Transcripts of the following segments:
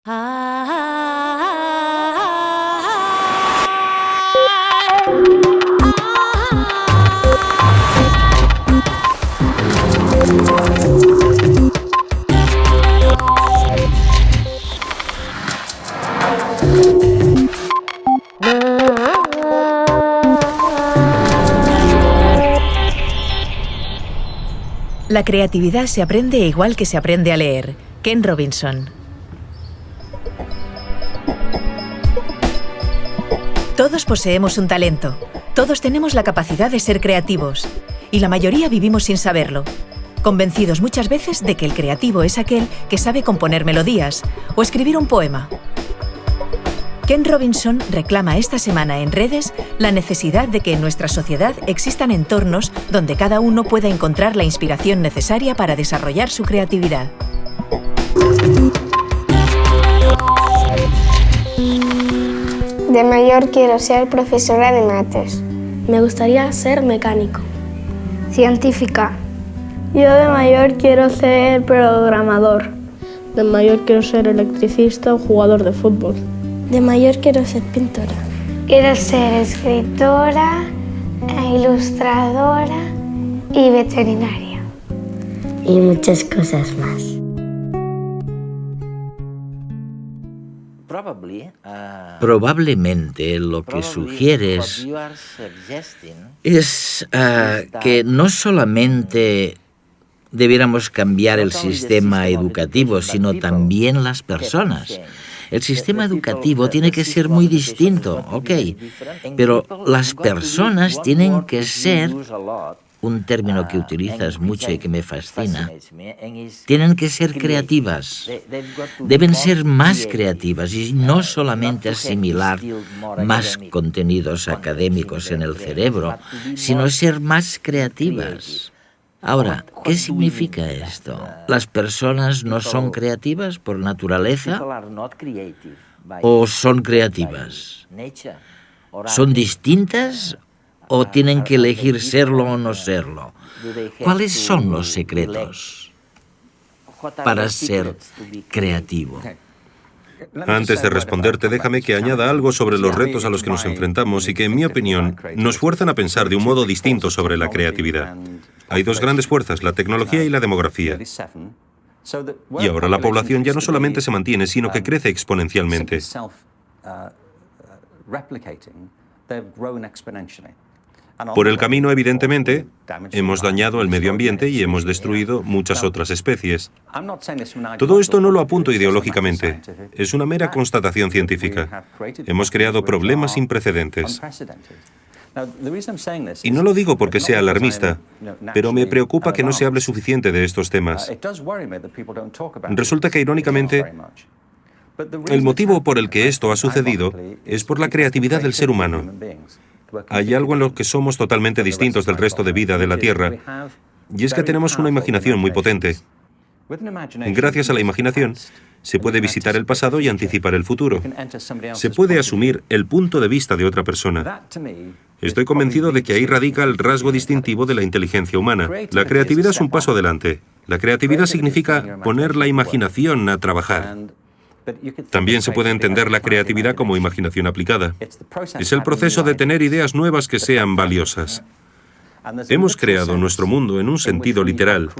La creatividad se aprende igual que se aprende a leer. Ken Robinson. Todos poseemos un talento. Todos tenemos la capacidad de ser creativos. Y la mayoría vivimos sin saberlo, convencidos muchas veces de que el creativo es aquel que sabe componer melodías o escribir un poema. Ken Robinson reclama esta semana en redes la necesidad de que en nuestra sociedad existan entornos donde cada uno pueda encontrar la inspiración necesaria para desarrollar su creatividad. De mayor quiero ser profesora de mates. Me gustaría ser mecánico. Científica. Yo de mayor quiero ser programador. De mayor quiero ser electricista o jugador de fútbol. De mayor quiero ser pintora. Quiero ser escritora, ilustradora y veterinaria. Y muchas cosas más. Probablemente lo que sugieres es que no solamente debiéramos cambiar el sistema educativo, sino también las personas. El sistema educativo tiene que ser muy distinto, ok, pero las personas tienen que ser, un término que utilizas mucho y que me fascina, tienen que ser creativas, deben ser más creativas y no solamente asimilar más contenidos académicos en el cerebro, sino ser más creativas. Ahora, ¿qué significa esto? ¿Las personas no son creativas por naturaleza? ¿O son creativas? ¿Son distintas o tienen que elegir serlo o no serlo? ¿Cuáles son los secretos para ser creativo? Antes de responderte, déjame que añada algo sobre los retos a los que nos enfrentamos y que, en mi opinión, nos fuerzan a pensar de un modo distinto sobre la creatividad. Hay dos grandes fuerzas, la tecnología y la demografía. Y ahora la población ya no solamente se mantiene, sino que crece exponencialmente. Por el camino, evidentemente, hemos dañado el medio ambiente y hemos destruido muchas otras especies. Todo esto no lo apunto ideológicamente, es una mera constatación científica. Hemos creado problemas sin precedentes. Y no lo digo porque sea alarmista, pero me preocupa que no se hable suficiente de estos temas. Resulta que, irónicamente, el motivo por el que esto ha sucedido es por la creatividad del ser humano. Hay algo en lo que somos totalmente distintos del resto de vida de la Tierra, y es que tenemos una imaginación muy potente. Gracias a la imaginación, se puede visitar el pasado y anticipar el futuro. Se puede asumir el punto de vista de otra persona. Estoy convencido de que ahí radica el rasgo distintivo de la inteligencia humana. La creatividad es un paso adelante. La creatividad significa poner la imaginación a trabajar. También se puede entender la creatividad como imaginación aplicada. Es el proceso de tener ideas nuevas que sean valiosas. Hemos creado nuestro mundo en un sentido literal.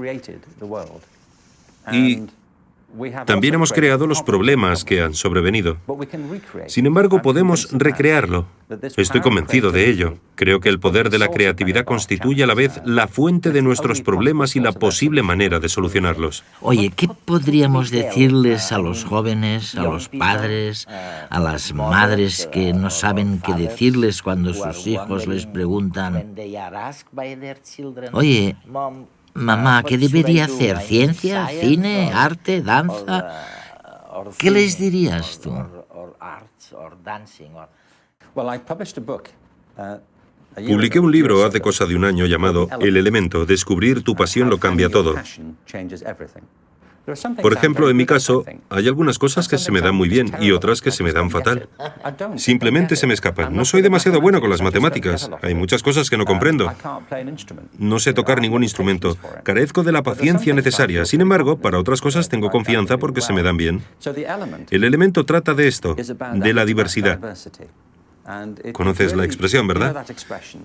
Y también hemos creado los problemas que han sobrevenido. Sin embargo, podemos recrearlo. Estoy convencido de ello. Creo que el poder de la creatividad constituye a la vez la fuente de nuestros problemas y la posible manera de solucionarlos. Oye, ¿qué podríamos decirles a los jóvenes, a los padres, a las madres que no saben qué decirles cuando sus hijos les preguntan: oye, mamá, ¿qué debería hacer? ¿Ciencia? ¿Cine? ¿Arte? ¿Danza? ¿Qué les dirías tú? Publiqué un libro hace cosa de un año llamado El Elemento, descubrir tu pasión lo cambia todo. Por ejemplo, en mi caso, hay algunas cosas que se me dan muy bien y otras que se me dan fatal. Simplemente se me escapan. No soy demasiado bueno con las matemáticas. Hay muchas cosas que no comprendo. No sé tocar ningún instrumento. Carezco de la paciencia necesaria. Sin embargo, para otras cosas tengo confianza porque se me dan bien. El elemento trata de esto, de la diversidad. Conoces la expresión, ¿verdad?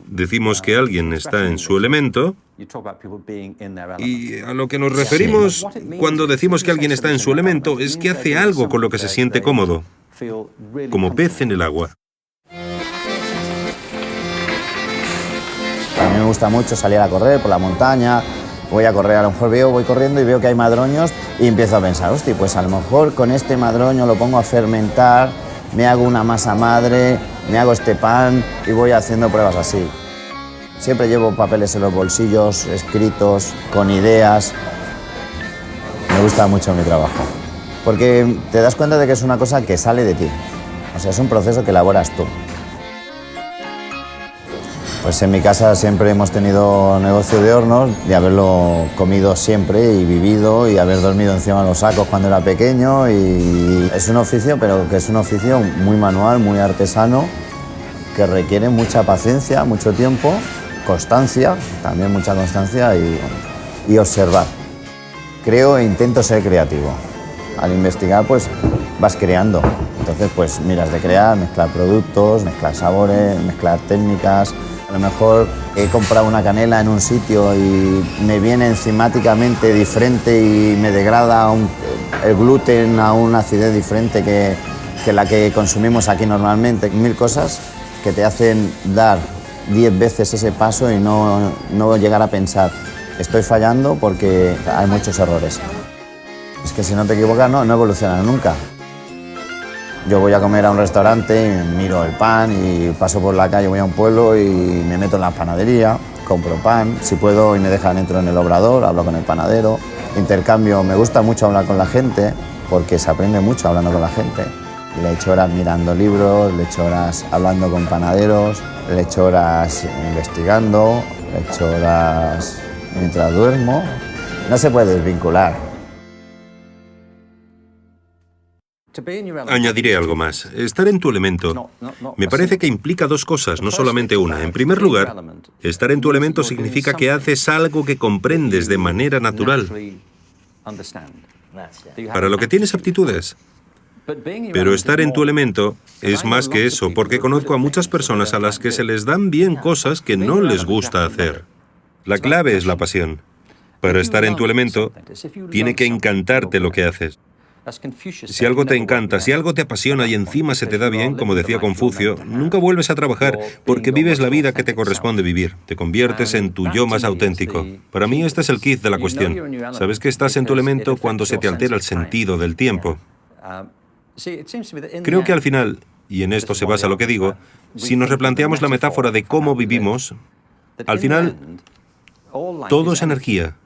Decimos que alguien está en su elemento y a lo que nos referimos cuando decimos que alguien está en su elemento es que hace algo con lo que se siente cómodo, como pez en el agua. A mí me gusta mucho salir a correr por la montaña, voy a correr, a lo mejor voy corriendo y veo que hay madroños y empiezo a pensar, hostia, pues a lo mejor con este madroño lo pongo a fermentar, me hago una masa madre, me hago este pan y voy haciendo pruebas así. Siempre llevo papeles en los bolsillos, escritos, con ideas. Me gusta mucho mi trabajo, porque te das cuenta de que es una cosa que sale de ti. O sea, es un proceso que elaboras tú. Pues en mi casa siempre hemos tenido negocio de hornos, de haberlo comido siempre y vivido y haber dormido encima de los sacos cuando era pequeño. Y es un oficio, pero que es un oficio muy manual, muy artesano, que requiere mucha paciencia, mucho tiempo, constancia, también mucha constancia y observar. Creo e intento ser creativo. Al investigar, pues vas creando. Entonces, pues miras de crear, mezclar productos, mezclar sabores, mezclar técnicas. A lo mejor he comprado una canela en un sitio y me viene enzimáticamente diferente y me degrada el gluten a una acidez diferente que la que consumimos aquí normalmente. 1000 cosas que te hacen dar 10 veces ese paso y no llegar a pensar, estoy fallando porque hay muchos errores. Es que si no te equivocas, no evolucionas nunca. Yo voy a comer a un restaurante y miro el pan y paso por la calle, voy a un pueblo y me meto en la panadería, compro pan, si puedo y me dejan entro en el obrador, hablo con el panadero, intercambio, me gusta mucho hablar con la gente porque se aprende mucho hablando con la gente. Le echo horas mirando libros, le echo horas hablando con panaderos, le echo horas investigando, le echo horas mientras duermo. No se puede desvincular. Añadiré algo más. Estar en tu elemento me parece que implica dos cosas, no solamente una. En primer lugar, estar en tu elemento significa que haces algo que comprendes de manera natural, para lo que tienes aptitudes. Pero estar en tu elemento es más que eso, porque conozco a muchas personas a las que se les dan bien cosas que no les gusta hacer. La clave es la pasión. Para estar en tu elemento, tiene que encantarte lo que haces. Si algo te encanta, si algo te apasiona y encima se te da bien, como decía Confucio, nunca vuelves a trabajar porque vives la vida que te corresponde vivir. Te conviertes en tu yo más auténtico. Para mí este es el kit de la cuestión. Sabes que estás en tu elemento cuando se te altera el sentido del tiempo. Creo que al final, y en esto se basa lo que digo, si nos replanteamos la metáfora de cómo vivimos, al final todo es energía.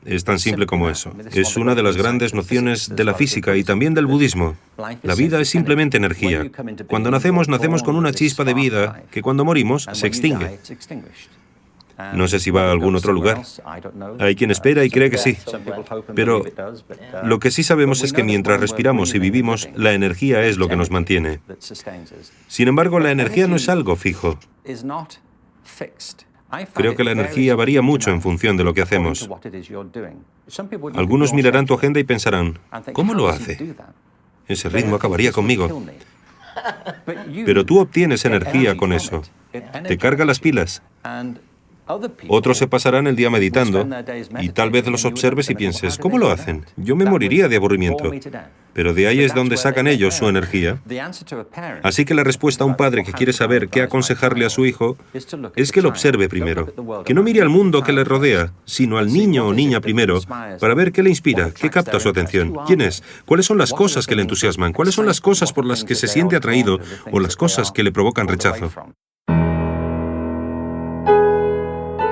Es tan simple como eso. Es una de las grandes nociones de la física y también del budismo. La vida es simplemente energía. Cuando nacemos, nacemos con una chispa de vida que cuando morimos se extingue. No sé si va a algún otro lugar. Hay quien espera y cree que sí. Pero lo que sí sabemos es que mientras respiramos y vivimos, la energía es lo que nos mantiene. Sin embargo, la energía no es algo fijo. Creo que la energía varía mucho en función de lo que hacemos. Algunos mirarán tu agenda y pensarán, ¿cómo lo hace? Ese ritmo acabaría conmigo. Pero tú obtienes energía con eso. Te carga las pilas. Otros se pasarán el día meditando y tal vez los observes y pienses, ¿cómo lo hacen? Yo me moriría de aburrimiento. Pero de ahí es donde sacan ellos su energía. Así que la respuesta a un padre que quiere saber qué aconsejarle a su hijo es que lo observe primero. Que no mire al mundo que le rodea, sino al niño o niña primero, para ver qué le inspira, qué capta su atención, quién es, cuáles son las cosas que le entusiasman, cuáles son las cosas por las que se siente atraído o las cosas que le provocan rechazo.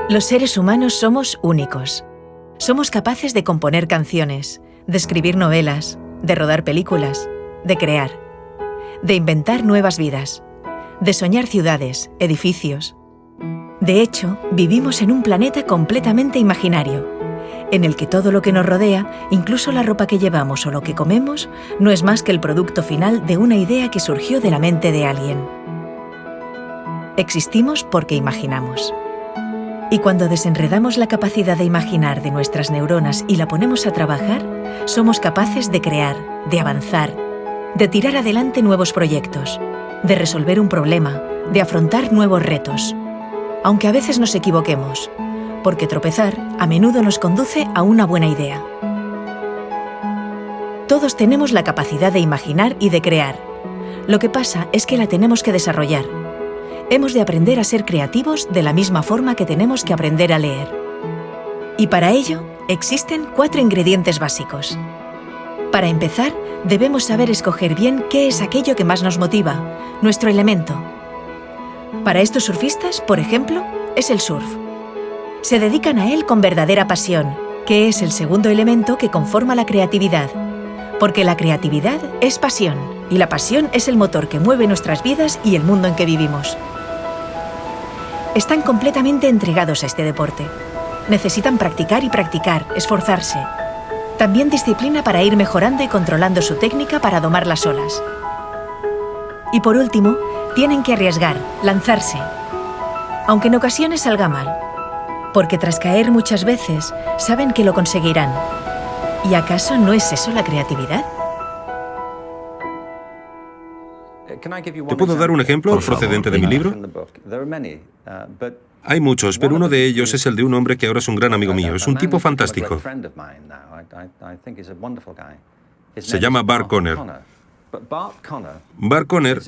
Los seres humanos somos únicos. Somos capaces de componer canciones, de escribir novelas, de rodar películas, de crear, de inventar nuevas vidas, de soñar ciudades, edificios. De hecho, vivimos en un planeta completamente imaginario. en el que todo lo que nos rodea, incluso la ropa que llevamos o lo que comemos, no es más que el producto final de una idea que surgió de la mente de alguien. Existimos porque imaginamos. Y cuando desenredamos la capacidad de imaginar de nuestras neuronas y la ponemos a trabajar, somos capaces de crear, de avanzar, de tirar adelante nuevos proyectos, de resolver un problema, de afrontar nuevos retos. Aunque a veces nos equivoquemos, porque tropezar a menudo nos conduce a una buena idea. Todos tenemos la capacidad de imaginar y de crear. Lo que pasa es que la tenemos que desarrollar. Hemos de aprender a ser creativos de la misma forma que tenemos que aprender a leer. Y para ello, existen 4 ingredientes básicos. Para empezar, debemos saber escoger bien qué es aquello que más nos motiva, nuestro elemento. Para estos surfistas, por ejemplo, es el surf. Se dedican a él con verdadera pasión, que es el segundo elemento que conforma la creatividad. Porque la creatividad es pasión, y la pasión es el motor que mueve nuestras vidas y el mundo en que vivimos. Están completamente entregados a este deporte. Necesitan practicar y practicar, esforzarse. También disciplina para ir mejorando y controlando su técnica para domar las olas. Y por último, tienen que arriesgar, lanzarse. Aunque en ocasiones salga mal. Porque tras caer muchas veces, saben que lo conseguirán. ¿Y acaso no es eso la creatividad? ¿Te puedo dar un ejemplo procedente de mi libro? Hay muchos, pero uno de ellos es el de un hombre que ahora es un gran amigo mío. Es un tipo fantástico. Se llama Bart Conner. Bart Conner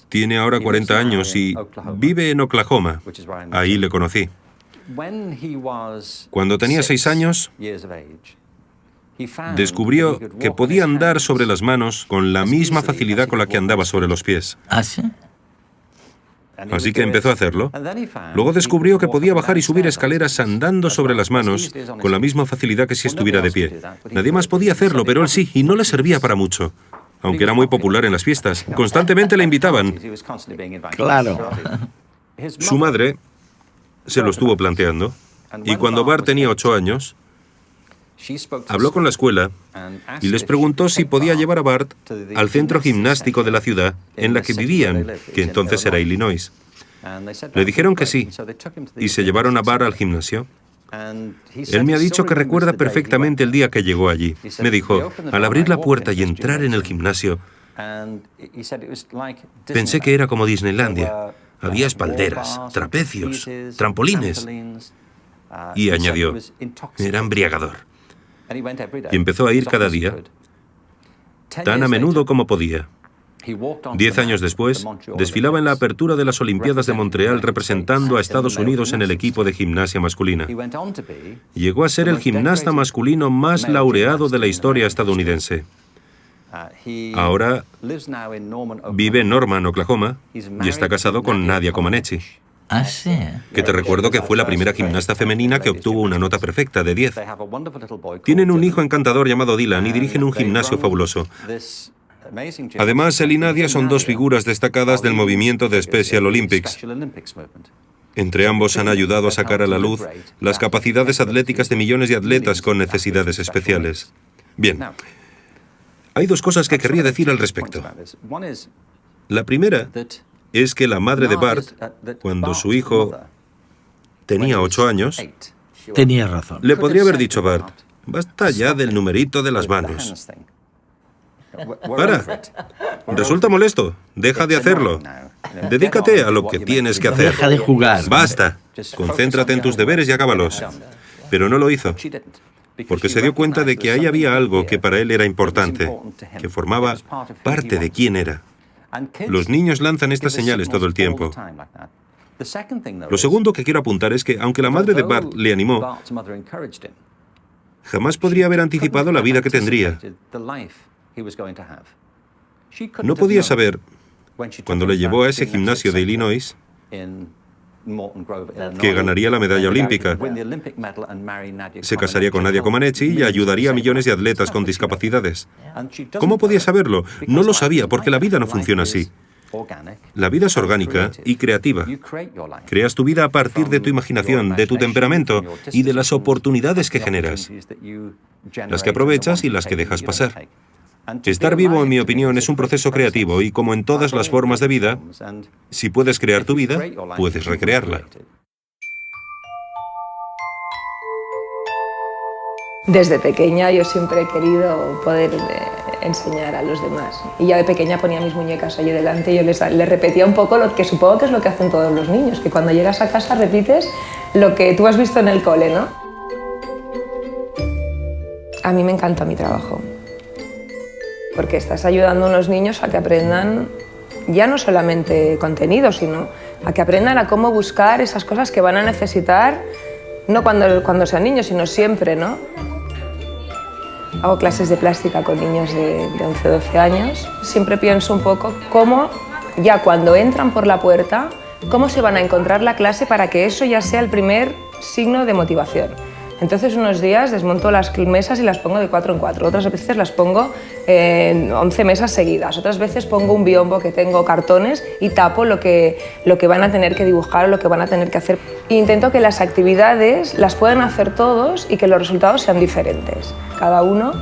tiene ahora 40 años y vive en Oklahoma. Ahí le conocí. Cuando tenía 6 años, descubrió que podía andar sobre las manos con la misma facilidad con la que andaba sobre los pies. ¿Ah, sí? Así que empezó a hacerlo. Luego descubrió que podía bajar y subir escaleras andando sobre las manos con la misma facilidad que si estuviera de pie. Nadie más podía hacerlo, pero él sí, y no le servía para mucho. Aunque era muy popular en las fiestas. Constantemente le invitaban. Claro. Su madre se lo estuvo planteando, y cuando Bart tenía 8 años, habló con la escuela y les preguntó si podía llevar a Bart al centro gimnástico de la ciudad en la que vivían, que entonces era Illinois. Le dijeron que sí, y se llevaron a Bart al gimnasio. Él me ha dicho que recuerda perfectamente el día que llegó allí. Me dijo, al abrir la puerta y entrar en el gimnasio, pensé que era como Disneylandia. Había espalderas, trapecios, trampolines. Y añadió, era embriagador. Y empezó a ir cada día, tan a menudo como podía. 10 años después, desfilaba en la apertura de las Olimpiadas de Montreal representando a Estados Unidos en el equipo de gimnasia masculina. Llegó a ser el gimnasta masculino más laureado de la historia estadounidense. Ahora vive en Norman, Oklahoma, y está casado con Nadia Comaneci. ¿Ah, sí? Que te recuerdo que fue la primera gimnasta femenina que obtuvo una nota perfecta de 10. Tienen un hijo encantador llamado Dylan y dirigen un gimnasio fabuloso. Además, él y Nadia son 2 figuras destacadas del movimiento de Special Olympics. Entre ambos han ayudado a sacar a la luz las capacidades atléticas de millones de atletas con necesidades especiales. Bien, hay 2 cosas que querría decir al respecto. La primera es que la madre de Bart, cuando su hijo tenía 8 años, Tenía razón. le podría haber dicho a Bart, basta ya del numerito de las manos. Para. Resulta molesto. Deja de hacerlo. Dedícate a lo que tienes que hacer. Deja de jugar. Basta. Concéntrate en tus deberes y acábalos. Pero no lo hizo, porque se dio cuenta de que ahí había algo que para él era importante, que formaba parte de quién era. Los niños lanzan estas señales todo el tiempo. Lo segundo que quiero apuntar es que, aunque la madre de Bart le animó, jamás podría haber anticipado la vida que tendría. No podía saber, cuando le llevó a ese gimnasio de Illinois, que ganaría la medalla olímpica, se casaría con Nadia Comaneci y ayudaría a millones de atletas con discapacidades. ¿Cómo podía saberlo? No lo sabía, porque la vida no funciona así. La vida es orgánica y creativa. Creas tu vida a partir de tu imaginación, de tu temperamento y de las oportunidades que generas, las que aprovechas y las que dejas pasar. Estar vivo, en mi opinión, es un proceso creativo y, como en todas las formas de vida, si puedes crear tu vida, puedes recrearla. Desde pequeña yo siempre he querido poder enseñar a los demás. Y ya de pequeña ponía mis muñecas allí delante y yo les repetía un poco lo que supongo que es lo que hacen todos los niños, que cuando llegas a casa repites lo que tú has visto en el cole, ¿no? A mí me encanta mi trabajo, porque estás ayudando a unos niños a que aprendan ya no solamente contenido, sino a que aprendan a cómo buscar esas cosas que van a necesitar, no cuando sean niños, sino siempre, ¿no? Hago clases de plástica con niños de 11 o 12 años. Siempre pienso un poco cómo, ya cuando entran por la puerta, cómo se van a encontrar la clase para que eso ya sea el primer signo de motivación. Entonces unos días desmonto las mesas y las pongo de 4 en 4, otras veces las pongo en 11 mesas seguidas, otras veces pongo un biombo que tengo cartones y tapo lo que van a tener que dibujar o lo que van a tener que hacer. E intento que las actividades las puedan hacer todos y que los resultados sean diferentes. Cada uno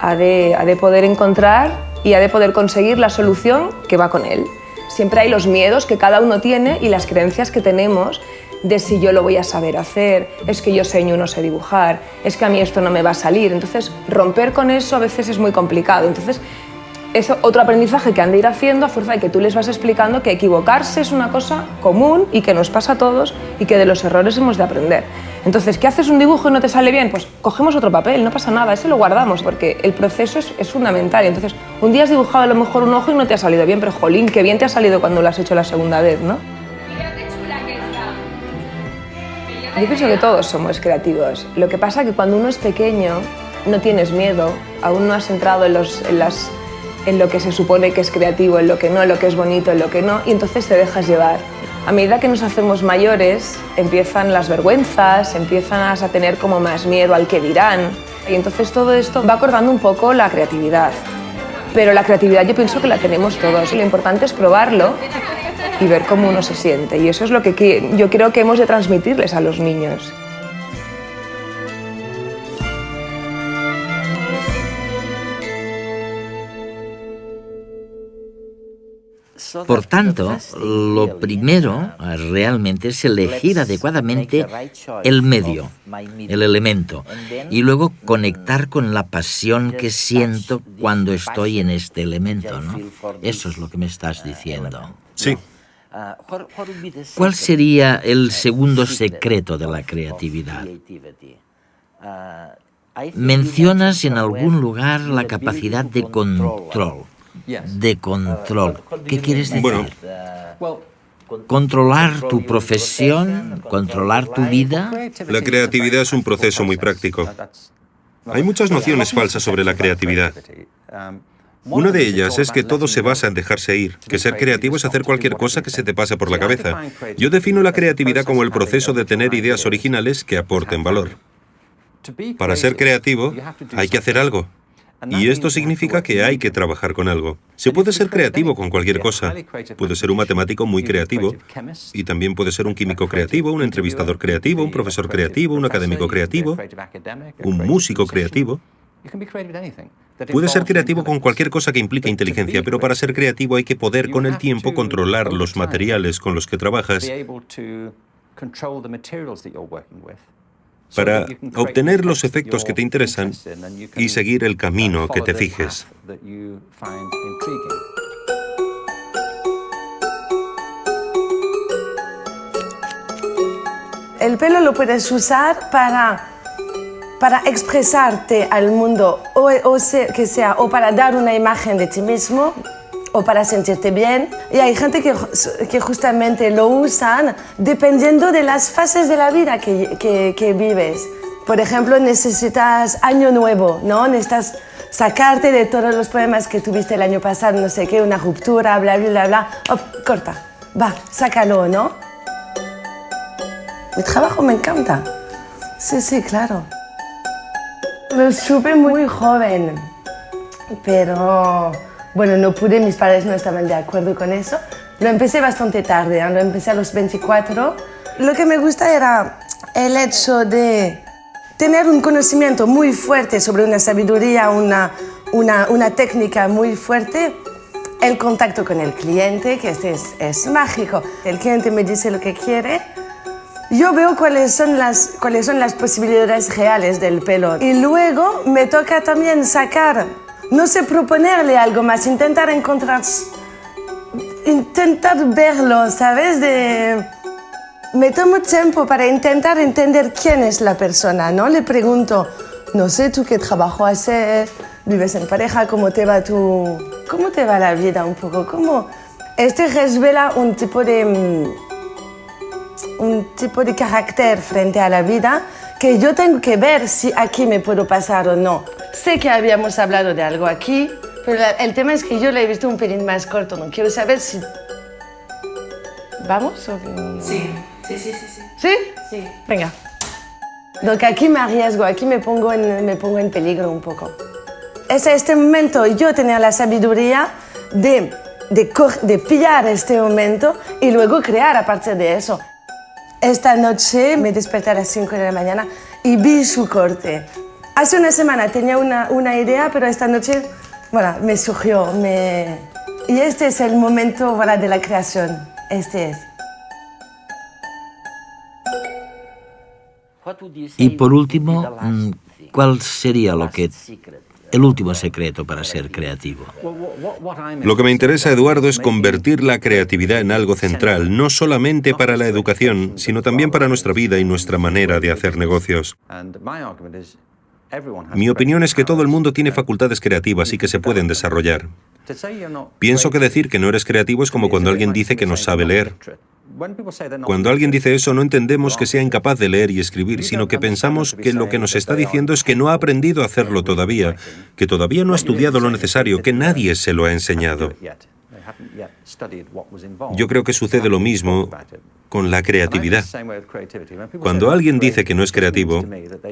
ha de poder encontrar y ha de poder conseguir la solución que va con él. Siempre hay los miedos que cada uno tiene y las creencias que tenemos de si yo lo voy a saber hacer, es que yo seño no sé dibujar, es que a mí esto no me va a salir. Entonces, romper con eso a veces es muy complicado. Entonces, es otro aprendizaje que han de ir haciendo a fuerza de que tú les vas explicando que equivocarse es una cosa común y que nos pasa a todos y que de los errores hemos de aprender. Entonces, ¿qué haces un dibujo y no te sale bien? Pues cogemos otro papel, no pasa nada, ese lo guardamos porque el proceso es fundamental. Entonces, un día has dibujado a lo mejor un ojo y no te ha salido bien, pero jolín, qué bien te ha salido cuando lo has hecho la segunda vez, ¿no? Yo pienso que todos somos creativos. Lo que pasa es que cuando uno es pequeño no tienes miedo, aún no has entrado en lo que se supone que es creativo, en lo que no, en lo que es bonito, en lo que no, y entonces te dejas llevar. A medida que nos hacemos mayores, empiezan las vergüenzas, empiezas a tener como más miedo al que dirán, y entonces todo esto va acordando un poco la creatividad. Pero la creatividad yo pienso que la tenemos todos, y lo importante es probarlo y ver cómo uno se siente, y eso es lo que yo creo que hemos de transmitirles a los niños. Por tanto, lo primero realmente es elegir adecuadamente el medio, el elemento, y luego conectar con la pasión que siento cuando estoy en este elemento, ¿no? Eso es lo que me estás diciendo. Sí. ¿Cuál sería el segundo secreto de la creatividad? Mencionas en algún lugar la capacidad de control. De control. ¿Qué quieres decir? Bueno, ¿controlar tu profesión? ¿Controlar tu vida? la creatividad es un proceso muy práctico. Hay muchas nociones falsas sobre la creatividad. Una de ellas es que todo se basa en dejarse ir, que ser creativo es hacer cualquier cosa que se te pase por la cabeza. Yo defino la creatividad como el proceso de tener ideas originales que aporten valor. Para ser creativo, hay que hacer algo. Y esto significa que hay que trabajar con algo. Se puede ser creativo con cualquier cosa. Puede ser un matemático muy creativo, y también puede ser un químico creativo, un entrevistador creativo, un profesor creativo, un académico creativo, un músico creativo. Puede ser creativo con cualquier cosa que implique inteligencia, pero para ser creativo hay que poder con el tiempo controlar los materiales con los que trabajas para obtener los efectos que te interesan y seguir el camino que te fijes. El pelo lo puedes usar para expresarte al mundo, o para dar una imagen de ti mismo, o para sentirte bien. Y hay gente que justamente lo usan dependiendo de las fases de la vida que vives. Por ejemplo, necesitas año nuevo, ¿no? Necesitas sacarte de todos los problemas que tuviste el año pasado, no sé qué, una ruptura, bla, bla, bla, bla. Oh, corta, va, sácalo, ¿no? Mi trabajo me encanta. Sí, claro. Lo supe muy joven, pero Bueno, no pude, mis padres no estaban de acuerdo con eso. Lo empecé bastante tarde, lo empecé a los 24. Lo que me gusta era el hecho de tener un conocimiento muy fuerte sobre una sabiduría, una técnica muy fuerte. El contacto con el cliente, que es mágico. El cliente me dice lo que quiere. Yo veo cuáles son las posibilidades reales del pelo. Y luego me toca también sacar, no sé, proponerle algo más, intentar verlo, ¿sabes? Me tomo tiempo para intentar entender quién es la persona, ¿no? Le pregunto, no sé, ¿tú qué trabajo haces? ¿Vives en pareja? ¿Cómo te va la vida un poco? Revela un tipo de carácter frente a la vida que yo tengo que ver si aquí me puedo pasar o no. Sé que habíamos hablado de algo aquí, pero el tema es que yo lo he visto un pelín más corto. No quiero saber si... ¿Vamos? ¿O... Sí. ¿Sí? Sí. Venga. Donc aquí me arriesgo, aquí me pongo en peligro un poco. Es este momento yo tenía la sabiduría de pillar este momento y luego crear a partir de eso. Esta noche me desperté a las 5 de la mañana y vi su corte. Hace una semana tenía una idea, pero esta noche me surgió. Y este es el momento de la creación. Este es. Y por último, ¿cuál sería el último secreto para ser creativo? Lo que me interesa, Eduardo, es convertir la creatividad en algo central, no solamente para la educación, sino también para nuestra vida y nuestra manera de hacer negocios. Mi opinión es que todo el mundo tiene facultades creativas y que se pueden desarrollar. Pienso que decir que no eres creativo es como cuando alguien dice que no sabe leer. Cuando alguien dice eso, no entendemos que sea incapaz de leer y escribir, sino que pensamos que lo que nos está diciendo es que no ha aprendido a hacerlo todavía, que todavía no ha estudiado lo necesario, que nadie se lo ha enseñado. Yo creo que sucede lo mismo con la creatividad. Cuando alguien dice que no es creativo,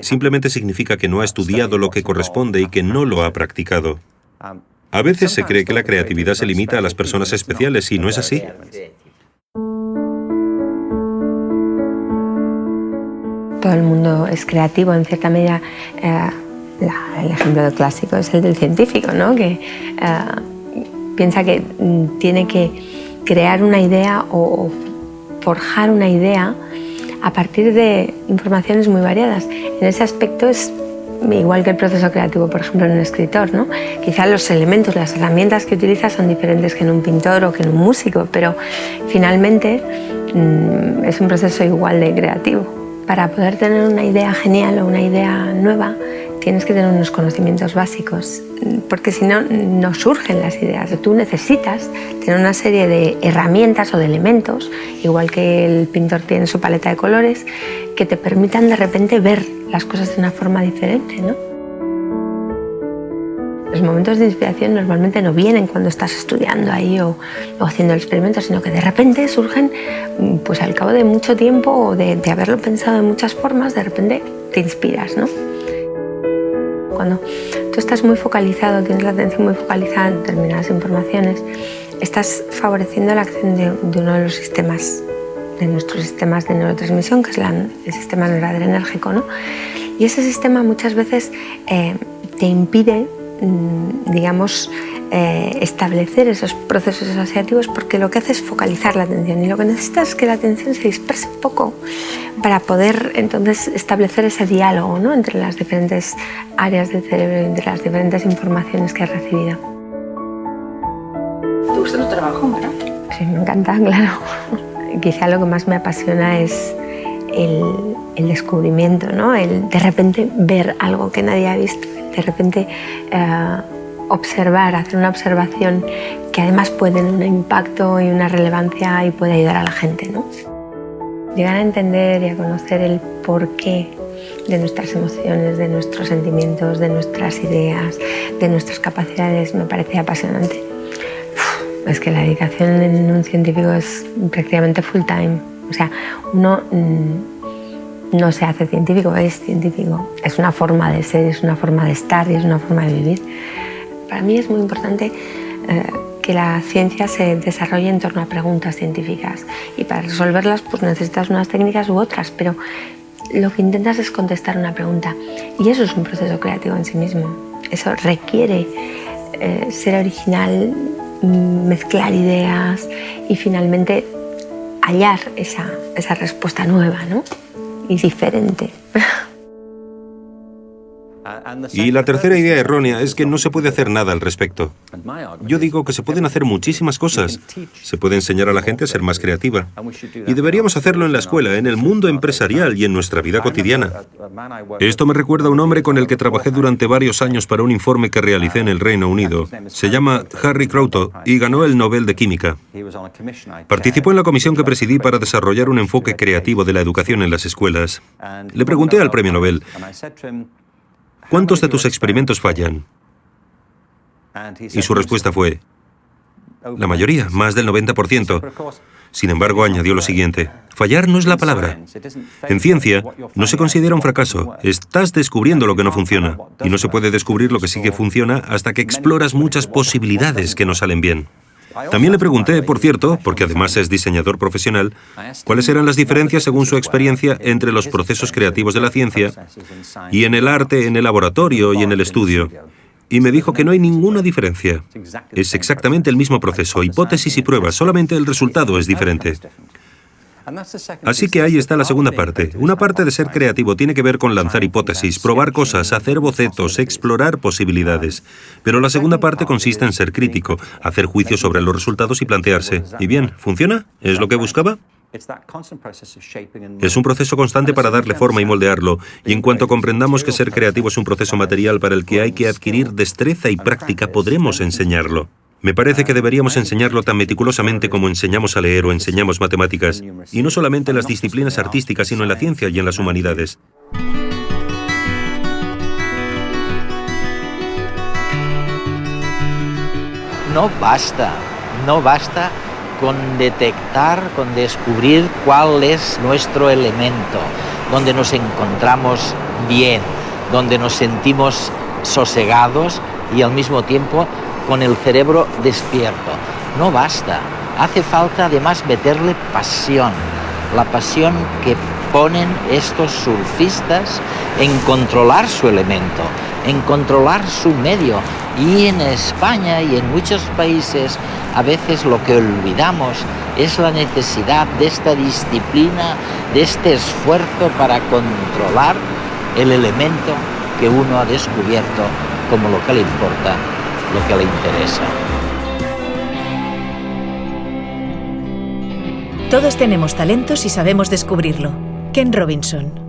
simplemente significa que no ha estudiado lo que corresponde y que no lo ha practicado. A veces se cree que la creatividad se limita a las personas especiales y no es así. Todo el mundo es creativo, en cierta medida. El ejemplo clásico es el del científico, ¿no? Que piensa que tiene que crear una idea o forjar una idea a partir de informaciones muy variadas. En ese aspecto es igual que el proceso creativo, por ejemplo, en un escritor, ¿no? Quizá los elementos, las herramientas que utiliza son diferentes que en un pintor o que en un músico, pero finalmente es un proceso igual de creativo. Para poder tener una idea genial o una idea nueva, tienes que tener unos conocimientos básicos, porque si no, no surgen las ideas. Tú necesitas tener una serie de herramientas o de elementos, igual que el pintor tiene su paleta de colores, que te permitan de repente ver las cosas de una forma diferente, ¿no? Los momentos de inspiración normalmente no vienen cuando estás estudiando ahí o haciendo el experimento, sino que de repente surgen pues al cabo de mucho tiempo o de haberlo pensado de muchas formas, de repente te inspiras, ¿no? Cuando tú estás muy focalizado, tienes la atención muy focalizada en determinadas informaciones, estás favoreciendo la acción de uno de los sistemas, de nuestros sistemas de neurotransmisión, que es el sistema noradrenérgico, ¿no? Y ese sistema muchas veces te impide, digamos, establecer esos procesos asociativos, porque lo que hace es focalizar la atención y lo que necesitas es que la atención se disperse un poco para poder entonces establecer ese diálogo, ¿no?, entre las diferentes áreas del cerebro y entre las diferentes informaciones que has recibido. ¿Te gusta tu trabajo, Mara? Sí, me encanta, claro. Quizá lo que más me apasiona es el descubrimiento, ¿no? El de repente ver algo que nadie ha visto, de repente observar, hacer una observación que además puede tener un impacto y una relevancia y puede ayudar a la gente, ¿no? Llegar a entender y a conocer el porqué de nuestras emociones, de nuestros sentimientos, de nuestras ideas, de nuestras capacidades, me parece apasionante. Es que la dedicación en un científico es prácticamente full time. O sea, uno no se hace científico, es científico. Es una forma de ser, es una forma de estar y es una forma de vivir. Para mí es muy importante que la ciencia se desarrolle en torno a preguntas científicas y para resolverlas pues necesitas unas técnicas u otras, pero lo que intentas es contestar una pregunta y eso es un proceso creativo en sí mismo. Eso requiere ser original, mezclar ideas y finalmente hallar esa respuesta nueva, ¿no? Y diferente. Y la tercera idea errónea es que no se puede hacer nada al respecto. Yo digo que se pueden hacer muchísimas cosas. Se puede enseñar a la gente a ser más creativa. Y deberíamos hacerlo en la escuela, en el mundo empresarial y en nuestra vida cotidiana. Esto me recuerda a un hombre con el que trabajé durante varios años para un informe que realicé en el Reino Unido. Se llama Harry Kroto y ganó el Nobel de Química. Participó en la comisión que presidí para desarrollar un enfoque creativo de la educación en las escuelas. Le pregunté al premio Nobel: ¿cuántos de tus experimentos fallan? Y su respuesta fue: la mayoría, más del 90%. Sin embargo, añadió lo siguiente: fallar no es la palabra. En ciencia, no se considera un fracaso. Estás descubriendo lo que no funciona. Y no se puede descubrir lo que sí que funciona hasta que exploras muchas posibilidades que no salen bien. También le pregunté, por cierto, porque además es diseñador profesional, cuáles eran las diferencias según su experiencia entre los procesos creativos de la ciencia y en el arte, en el laboratorio y en el estudio. Y me dijo que no hay ninguna diferencia. Es exactamente el mismo proceso, hipótesis y pruebas, solamente el resultado es diferente. Así que ahí está la segunda parte. Una parte de ser creativo tiene que ver con lanzar hipótesis, probar cosas, hacer bocetos, explorar posibilidades. Pero la segunda parte consiste en ser crítico, hacer juicios sobre los resultados y plantearse: ¿y bien, funciona? ¿Es lo que buscaba? Es un proceso constante para darle forma y moldearlo, y en cuanto comprendamos que ser creativo es un proceso material para el que hay que adquirir destreza y práctica, podremos enseñarlo. Me parece que deberíamos enseñarlo tan meticulosamente como enseñamos a leer o enseñamos matemáticas, y no solamente en las disciplinas artísticas, sino en la ciencia y en las humanidades. No basta con detectar, con descubrir cuál es nuestro elemento, donde nos encontramos bien, donde nos sentimos sosegados y al mismo tiempo con el cerebro despierto. No basta. Hace falta además meterle pasión. La pasión que ponen estos surfistas en controlar su elemento, en controlar su medio. Y en España y en muchos países a veces lo que olvidamos es la necesidad de esta disciplina, de este esfuerzo para controlar el elemento que uno ha descubierto como lo que le importa, lo que le interesa. Todos tenemos talentos y sabemos descubrirlo. Ken Robinson.